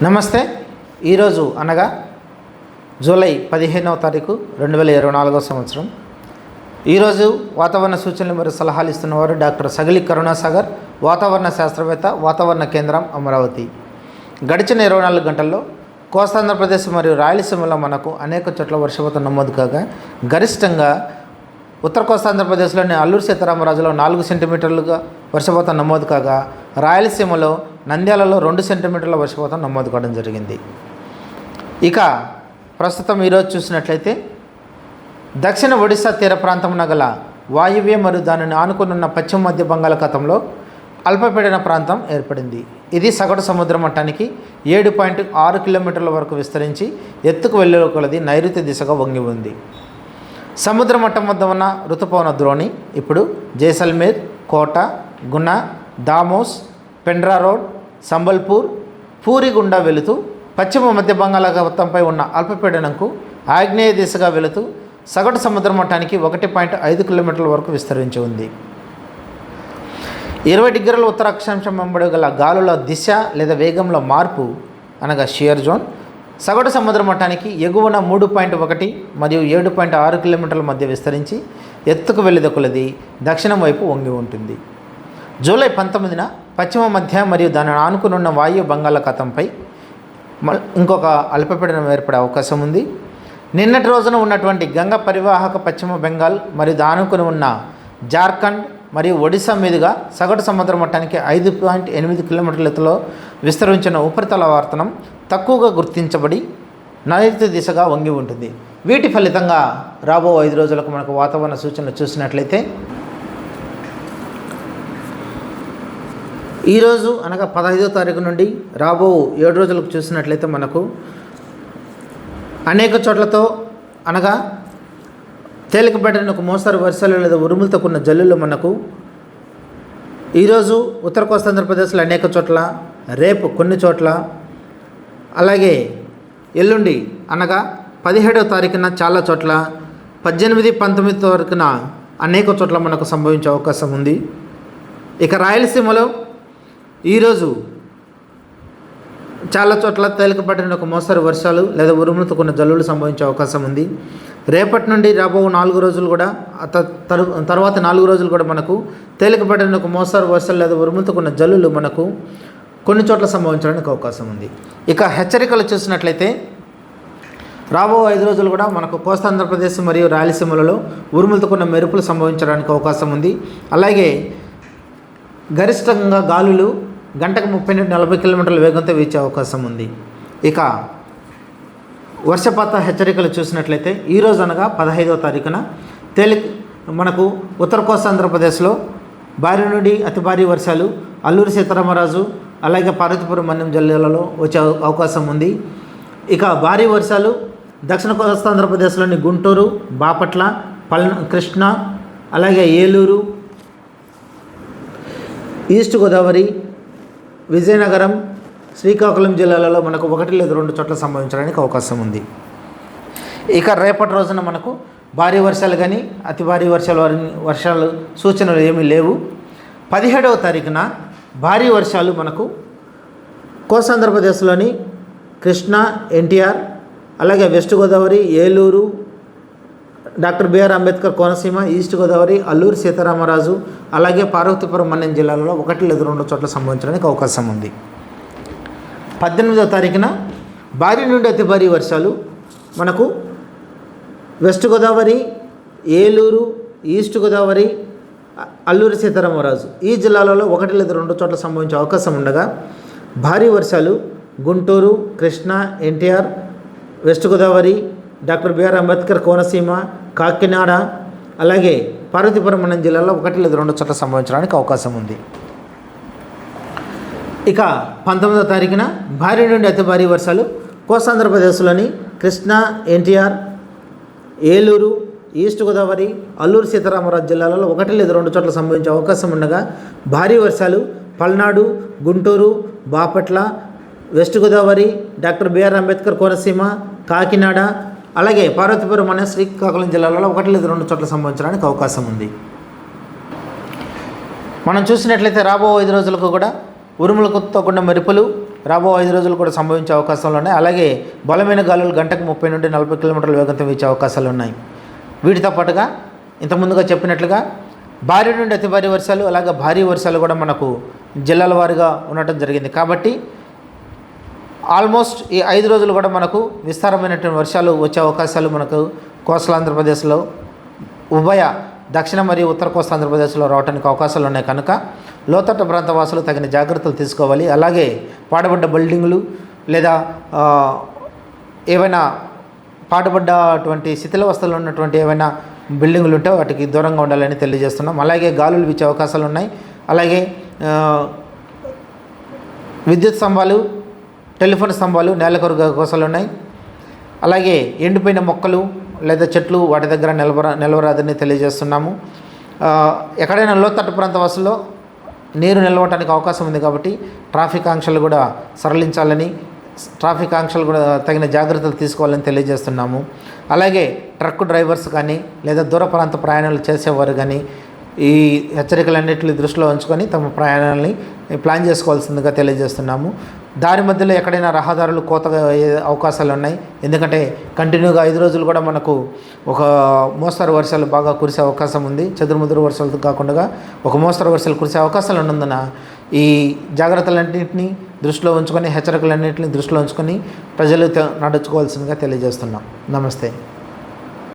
నమస్తే. ఈరోజు అనగా జూలై 15వ తారీఖు 2024 సంవత్సరం. ఈరోజు వాతావరణ సూచనలు మరియు సలహాలు ఇస్తున్నవారు డాక్టర్ సగిలి కరుణాసాగర్, వాతావరణ శాస్త్రవేత్త, వాతావరణ కేంద్రం, అమరావతి. గడిచిన 24 గంటల్లో కోస్తాంధ్రప్రదేశ్ మరియు రాయలసీమలో మనకు అనేక చోట్ల వర్షపాతం నమోదు కాగా గరిష్టంగా ఉత్తర కోస్తాంధ్రప్రదేశ్లోని అల్లూరు సీతారామరాజులో 4 సెంటీమీటర్లుగా వర్షపాతం నమోదు కాగా రాయలసీమలో నంద్యాలలో 2 సెంటీమీటర్ల వర్షపాతం నమోదు కావడం జరిగింది. ఇక ప్రస్తుతం ఈరోజు చూసినట్లయితే దక్షిణ ఒడిశా తీర ప్రాంతమున గల వాయువ్య మరియు దానిని ఆనుకునున్న పశ్చిమ మధ్య బంగాళాఖాతంలో అల్పపీడన ప్రాంతం ఏర్పడింది. ఇది సగటు సముద్ర మట్టానికి 7.6 కిలోమీటర్ల వరకు విస్తరించి ఎత్తుకు వెళ్ళే కొలది నైరుతి దిశగా వంగి ఉంది. సముద్ర మట్టం వద్ద ఉన్న ఋతుపవన ద్రోణి ఇప్పుడు జైసల్మేర్, కోట, గుణ, దామోస్, పెండ్రా రోడ్, సంబల్పూర్, పూరి గుండా వెళుతూ పశ్చిమ మధ్య బంగాళాఖాతంపై ఉన్న అల్పపీడనంకు ఆగ్నేయ దిశగా వెళుతూ సగటు సముద్ర మట్టానికి 1.5 కిలోమీటర్ల వరకు విస్తరించి ఉంది. 20 డిగ్రీల ఉత్తర అక్షాంశం వెంబడి గల గాలుల దిశ లేదా వేగంలో మార్పు అనగా షియర్ జోన్ సగటు సముద్ర మట్టానికి ఎగువన 3.1 మరియు 7.6 కిలోమీటర్ల మధ్య విస్తరించి ఎత్తుకు వెళ్ళే కొలది దక్షిణం వైపు వంగి ఉంటుంది. జూలై 19న పశ్చిమ మధ్య మరియు దానిని ఆనుకునున్న వాయు బంగాళాఖాతంపై ఇంకొక అల్పపీడనం ఏర్పడే అవకాశం ఉంది. నిన్నటి రోజున ఉన్నటువంటి గంగా పరివాహక పశ్చిమ బెంగాల్ మరియు ఆనుకుని ఉన్న జార్ఖండ్ మరియు ఒడిశా మీదుగా సగటు సముద్ర మట్టానికి 5.8 కిలోమీటర్ల ఎత్తులో విస్తరించిన ఉపరితల ఆవర్తనం తక్కువగా గుర్తించబడి నైరుతి దిశగా వంగి ఉంటుంది. వీటి ఫలితంగా రాబో 5 రోజులకు మనకు వాతావరణ సూచనలు చూసినట్లయితే ఈరోజు అనగా 15వ తారీఖు నుండి రాబో 7 రోజులకు చూసినట్లయితే మనకు అనేక చోట్లతో అనగా తేలికపాటి ఒక మోస్తరు వర్షాలు లేదా ఉరుములతో కూడిన జల్లులు మనకు ఈరోజు ఉత్తర కోస్తాంధ్రప్రదేశ్లో అనేక చోట్ల, రేపు కొన్ని చోట్ల, అలాగే ఎల్లుండి అనగా 17వ తారీఖున చాలా చోట్ల, 18, 19 తారీఖున అనేక చోట్ల మనకు సంభవించే అవకాశం ఉంది. ఇక రాయలసీమలో ఈరోజు చాలా చోట్ల తేలికపాటి ఒక మోస్తరు వర్షాలు లేదా ఉరుములతో కూడిన జల్లులు సంభవించే అవకాశం ఉంది. రేపటి నుండి రాబో 4 రోజులు కూడా తర్వాత 4 రోజులు కూడా మనకు తేలికపాటి ఒక మోస్తరు వర్షాలు లేదా ఉరుములతో కూడిన జల్లులు మనకు కొన్ని చోట్ల సంభవించడానికి అవకాశం ఉంది. ఇక హెచ్చరికలు చూసినట్లయితే రాబో 5 రోజులు కూడా మనకు కోస్తాంధ్రప్రదేశ్ మరియు రాయలసీమలలో ఉరుములతో కూడిన మెరుపులు సంభవించడానికి అవకాశం ఉంది. అలాగే గరిష్టంగా గాలులు గంటకు 30 నుండి 40 కిలోమీటర్ల వేగంతో వీచే అవకాశం ఉంది. ఇక వర్షపాత హెచ్చరికలు చూసినట్లయితే ఈరోజు అనగా 15వ తారీఖున మనకు ఉత్తర కోస్తాంధ్రప్రదేశ్లో భారీ నుండి అతి భారీ వర్షాలు అల్లూరు సీతారామరాజు అలాగే పార్వతీపురం మన్యం జిల్లాలలో వచ్చే అవకాశం ఉంది. ఇక భారీ వర్షాలు దక్షిణ కోస్తాంధ్రప్రదేశ్లోని గుంటూరు, బాపట్ల, కృష్ణా, అలాగే ఏలూరు, ఈస్ట్ గోదావరి, విజయనగరం, శ్రీకాకుళం జిల్లాలలో మనకు 1 లేదా 2 చోట్ల సంభవించడానికి అవకాశం ఉంది. ఇక రేపటి రోజున మనకు భారీ వర్షాలు కానీ అతి భారీ వర్షాలు సూచనలు ఏమీ లేవు. 17వ తారీఖున భారీ వర్షాలు మనకు కోస్తాంధ్రప్రదేశ్లోని కృష్ణా, ఎన్టీఆర్, అలాగే west Godavari, Eluru, doctor BR Ambedkar Konaseema, east Godavari, Alluri Sitaramaraju, అలాగే పార్వతీపురం మన్యం జిల్లాలలో 1 లేదా 2 చోట్ల సంభవించడానికి అవకాశం ఉంది. 18వ తారీఖున భారీ నుండి అతి భారీ వర్షాలు మనకు వెస్ట్ గోదావరి, ఏలూరు, ఈస్ట్ గోదావరి, అల్లూరు సీతారామరాజు ఈ జిల్లాలలో 1 లేదా 2 చోట్ల సంభవించే అవకాశం ఉండగా భారీ వర్షాలు గుంటూరు, కృష్ణా, ఎన్టీఆర్, వెస్ట్ గోదావరి, డాక్టర్ బిఆర్ అంబేద్కర్ కోనసీమ, కాకినాడ, అలాగే పార్వతీపురం మన్యం జిల్లాలో 1 లేదా 2 చోట్ల సంభవించడానికి అవకాశం ఉంది. ఇక 19వ తారీఖున భారీ నుండి అతి భారీ వర్షాలు కోస్తాంధ్రప్రదేశ్లోని కృష్ణా, ఎన్టీఆర్, ఏలూరు, ఈస్ట్ గోదావరి, అల్లూరు సీతారామరాజు జిల్లాలలో 1 లేదా 2 చోట్ల సంభవించే అవకాశం ఉండగా భారీ వర్షాలు పల్నాడు, గుంటూరు, బాపట్ల, వెస్ట్ గోదావరి, డాక్టర్ బిఆర్ అంబేద్కర్ కోనసీమ, కాకినాడ, అలాగే పార్వతీపురం అనే శ్రీకాకుళం జిల్లాలలో 1 లేదా 2 చోట్ల సంభవించడానికి అవకాశం ఉంది. మనం చూసినట్లయితే రాబో 5 రోజులకు కూడా ఉరుములతో కూడిన మెరుపులు రాబో 5 రోజులు కూడా సంభవించే అవకాశాలు ఉన్నాయి. అలాగే బలమైన గాలులు గంటకు 30 నుండి 40 కిలోమీటర్ల వేగంతో వీచే అవకాశాలు ఉన్నాయి. వీటితో పాటుగా ఇంతకుముందుగా చెప్పినట్లుగా భారీ నుండి అతి భారీ వర్షాలు, అలాగే భారీ వర్షాలు కూడా మనకు జిల్లాల వారీగా ఉండటం జరిగింది. కాబట్టి ఆల్మోస్ట్ ఈ 5 రోజులు కూడా మనకు విస్తారమైనటువంటి వర్షాలు వచ్చే అవకాశాలు మనకు కోస్టల్ ఆంధ్రప్రదేశ్లో, ఉభయ దక్షిణ మరియు ఉత్తర కోస్తా ఆంధ్రప్రదేశ్లో రావడానికి అవకాశాలు ఉన్నాయి. కనుక లోతట్టు ప్రాంత వాసులు తగిన జాగ్రత్తలు తీసుకోవాలి. అలాగే పాడుబడ్డ బిల్డింగులు లేదా ఏవైనా పాడుబడ్డటువంటి శిథిలావస్థలో ఉన్నటువంటి ఏవైనా బిల్డింగులు ఉంటే వాటికి దూరంగా ఉండాలని తెలియజేస్తున్నాం. అలాగే గాలులు వీచే అవకాశాలు ఉన్నాయి. అలాగే విద్యుత్ స్తంభాలు, టెలిఫోన్ స్తంభాలు నేలకొరిగే అవకాశాలు ఉన్నాయి. అలాగే ఎండిపోయిన మొక్కలు లేదా చెట్లు వాటి దగ్గర నిలవరాదని తెలియజేస్తున్నాము. ఎక్కడైనా లోతట్టు ప్రాంత వాసుల్లో నీరు నిలవటానికి అవకాశం ఉంది. కాబట్టి ట్రాఫిక్ ఆంక్షలు కూడా సరళించాలని, ట్రాఫిక్ ఆంక్షలు కూడా తగిన జాగ్రత్తలు తీసుకోవాలని తెలియజేస్తున్నాము. అలాగే ట్రక్ డ్రైవర్స్ కానీ లేదా దూర ప్రాంత ప్రయాణాలు చేసేవారు కానీ ఈ హెచ్చరికలన్నింటినీ దృష్టిలో ఉంచుకొని తమ ప్రయాణాలని ప్లాన్ చేసుకోవాల్సిందిగా తెలియజేస్తున్నాము. దారి మధ్యలో ఎక్కడైనా రహదారులు కోతగా అయ్యే అవకాశాలు ఉన్నాయి. ఎందుకంటే కంటిన్యూగా 5 రోజులు కూడా మనకు ఒక మోస్తరు వర్షాలు బాగా కురిసే అవకాశం ఉంది. చెదురుముదురు వర్షాలతో కాకుండా ఒక మోస్తరు వర్షాలు కురిసే అవకాశాలు ఉన్నందున ఈ జాగ్రత్తలన్నింటినీ దృష్టిలో ఉంచుకొని, హెచ్చరికలన్నింటినీ దృష్టిలో ఉంచుకొని ప్రజలు నడుచుకోవాల్సిందిగా తెలియజేస్తున్నాం. నమస్తే.